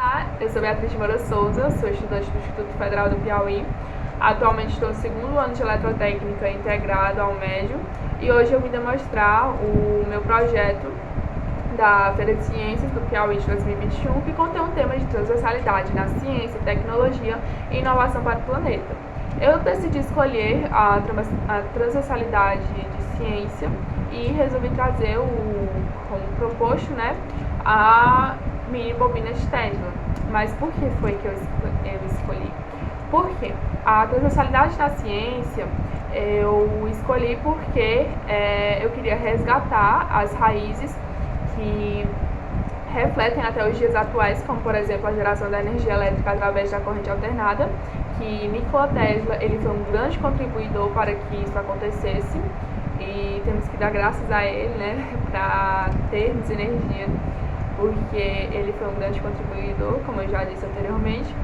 Olá, eu sou Beatriz de Moura Souza, sou estudante do Instituto Federal do Piauí. Atualmente estou no segundo ano de Eletrotécnica integrado ao médio e hoje eu vim demonstrar o meu projeto da Feira de Ciências do Piauí de 2021, que contém um tema de transversalidade na ciência, tecnologia e inovação para o planeta. Eu decidi escolher a transversalidade de ciência e resolvi trazer como proposto, a mini bobina de Tesla. Mas por que foi que eu escolhi? Porque a transversalidade da ciência eu escolhi porque eu queria resgatar as raízes que refletem até os dias atuais, como por exemplo a geração da energia elétrica através da corrente alternada, que Nikola Tesla ele foi um grande contribuidor para que isso acontecesse e temos que dar graças a ele, para termos energia, porque ele foi um grande contribuidor, como eu já disse anteriormente,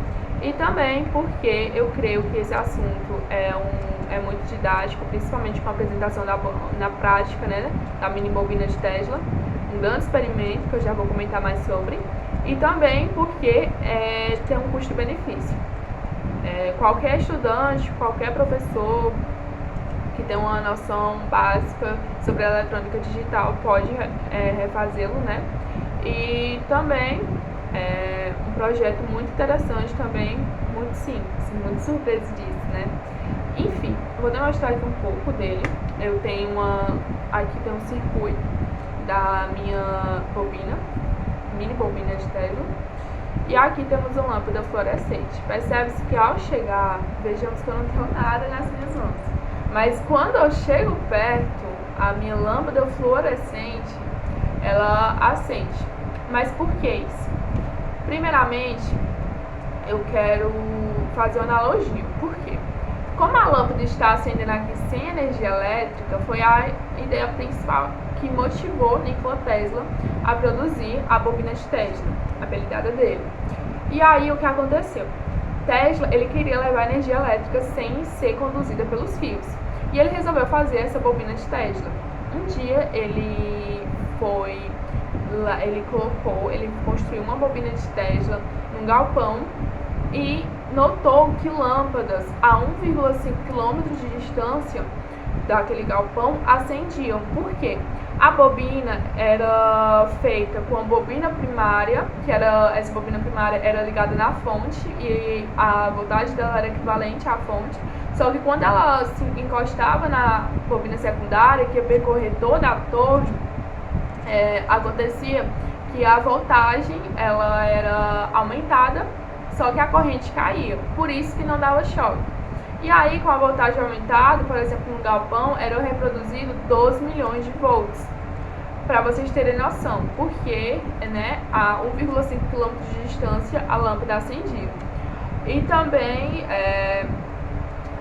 e também porque eu creio que esse assunto é muito didático, principalmente com a apresentação na prática, da mini bobina de Tesla, um grande experimento que eu já vou comentar mais sobre, e também porque tem um custo-benefício. Qualquer estudante, qualquer professor que tem uma noção básica sobre a eletrônica digital pode refazê-lo, E também um projeto muito interessante também, muito simples, muito surpresa disso, Enfim, eu vou demonstrar aqui um pouco dele. Eu tenho aqui tem um circuito da minha bobina, mini bobina de Tesla. E aqui temos uma lâmpada fluorescente. Percebe-se que ao chegar, vejamos que eu não tenho nada nas minhas mãos. Mas quando eu chego perto, a minha lâmpada fluorescente, ela acende. Mas por que isso? Primeiramente, eu quero fazer uma analogia. Por quê? Como a lâmpada está acendendo aqui sem energia elétrica, foi a ideia principal que motivou Nikola Tesla a produzir a bobina de Tesla, a apelidada dele. E aí o que aconteceu? Tesla ele queria levar energia elétrica sem ser conduzida pelos fios. E ele resolveu fazer essa bobina de Tesla. Um dia ele construiu uma bobina de Tesla num galpão e notou que lâmpadas a 1,5 km de distância daquele galpão acendiam. Por quê? A bobina era feita com a bobina primária, essa bobina primária era ligada na fonte e a voltagem dela era equivalente à fonte. Só que quando ela se encostava na bobina secundária, que ia percorrer toda a torre, acontecia que a voltagem ela era aumentada, só que a corrente caía. Por isso que não dava choque. E aí, com a voltagem aumentada, por exemplo, no galpão, era reproduzido 12 milhões de volts. Para vocês terem noção, porque a 1,5 km de distância a lâmpada acendia. E também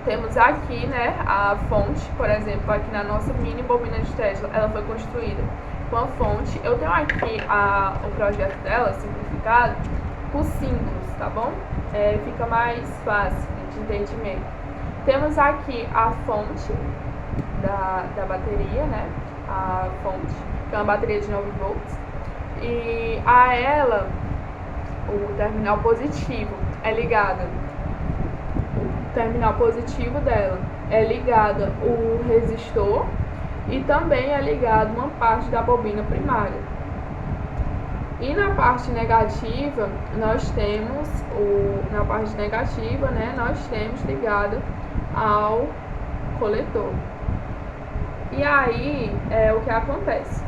temos aqui a fonte, por exemplo, aqui na nossa mini bobina de Tesla, ela foi construída com a fonte. Eu tenho aqui o projeto dela, simplificado, por símbolos, tá bom? Fica mais fácil de entendimento. Temos aqui a fonte da bateria, a fonte, que é uma bateria de 9 volts, e a ela, o terminal positivo é ligado, o terminal positivo dela é ligada o resistor e também é ligado uma parte da bobina primária. E na parte negativa, nós temos nós temos ligado ao coletor. E aí, o que acontece?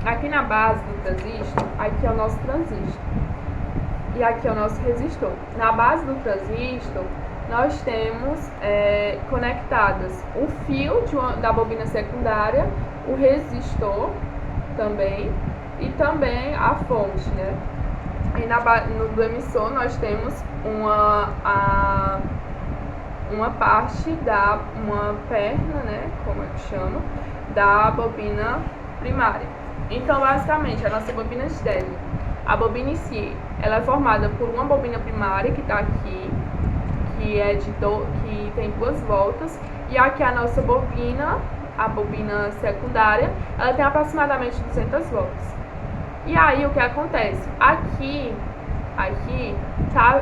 Aqui na base do transistor, aqui é o nosso transistor. E aqui é o nosso resistor. Na base do transistor, nós temos conectadas o fio da bobina secundária, o resistor também, e também a fonte, E do emissor nós temos uma parte uma perna, como é que chama, da bobina primária. Então, basicamente, a nossa bobina de Tesla, a bobina em si, ela é formada por uma bobina primária que está aqui, que tem 2 voltas, e aqui a nossa bobina, a bobina secundária, ela tem aproximadamente 200 volts. E aí o que acontece? Aqui aqui, tá,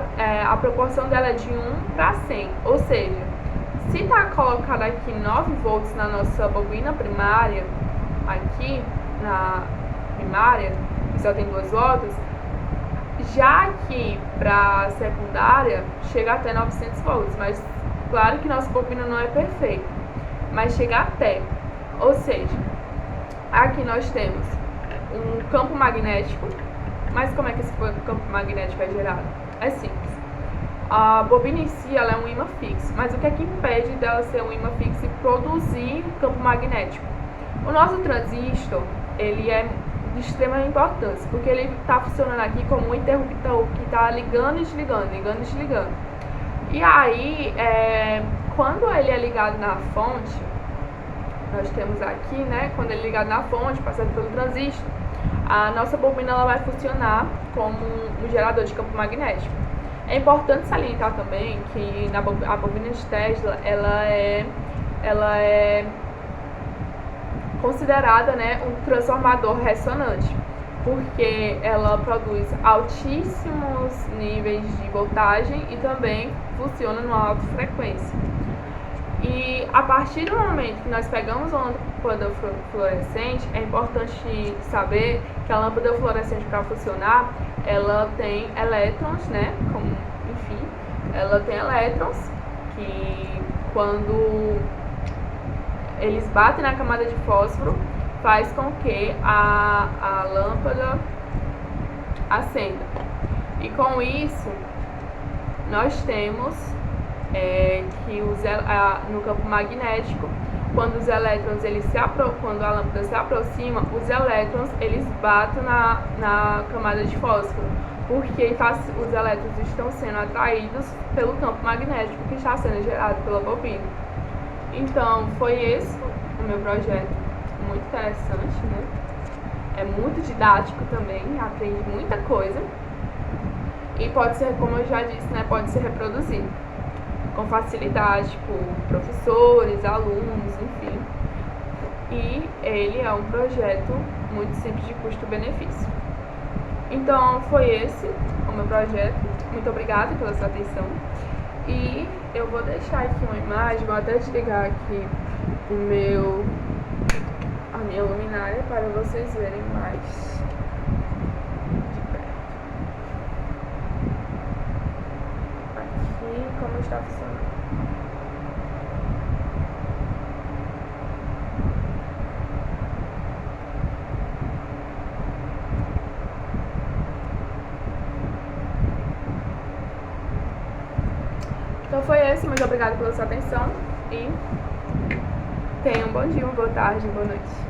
a proporção dela é de 1:100, ou seja, se está colocado aqui 9 volts na nossa bobina primária, aqui na primária, que só tem 2 voltas, já aqui para secundária chega até 900 volts, mas claro que nossa bobina não é perfeita, mas chega até, ou seja, aqui nós temos um campo magnético. Mas como é que esse campo magnético é gerado? É simples. A bobina em si ela é um ímã fixo, mas o que é que impede dela ser um ímã fixo e produzir campo magnético? O nosso transistor, ele é de extrema importância, porque ele está funcionando aqui como um interruptor que está ligando e desligando, ligando e desligando. E aí, quando ele é ligado na fonte, nós temos aqui, né, quando ele é ligado na fonte, passando pelo transistor, a nossa bobina ela vai funcionar como um gerador de campo magnético. É importante salientar também que a bobina de Tesla ela é considerada, né, um transformador ressonante, porque ela produz altíssimos níveis de voltagem e também funciona numa alta frequência. E a partir do momento que nós pegamos uma lâmpada fluorescente, é importante saber que a lâmpada fluorescente, para funcionar, ela tem elétrons, né? Ela tem elétrons que, quando eles batem na camada de fósforo, faz com que a lâmpada acenda. E com isso, nós temos que no campo magnético, quando os elétrons quando a lâmpada se aproxima, os elétrons eles batem na camada de fósforo, porque os elétrons estão sendo atraídos pelo campo magnético que está sendo gerado pela bobina. Então foi esse o meu projeto, muito interessante, né? É muito didático também, aprende muita coisa e pode ser, como eu já disse, né, pode ser reproduzido com facilidade por professores, alunos, enfim. E ele é um projeto muito simples de custo-benefício. Então foi esse o meu projeto. Muito obrigada pela sua atenção. E eu vou deixar aqui uma imagem, vou até desligar aqui a minha luminária para vocês verem mais de perto. Aqui como está funcionando. Então foi esse, muito obrigada pela sua atenção e tenham um bom dia, uma boa tarde, boa noite.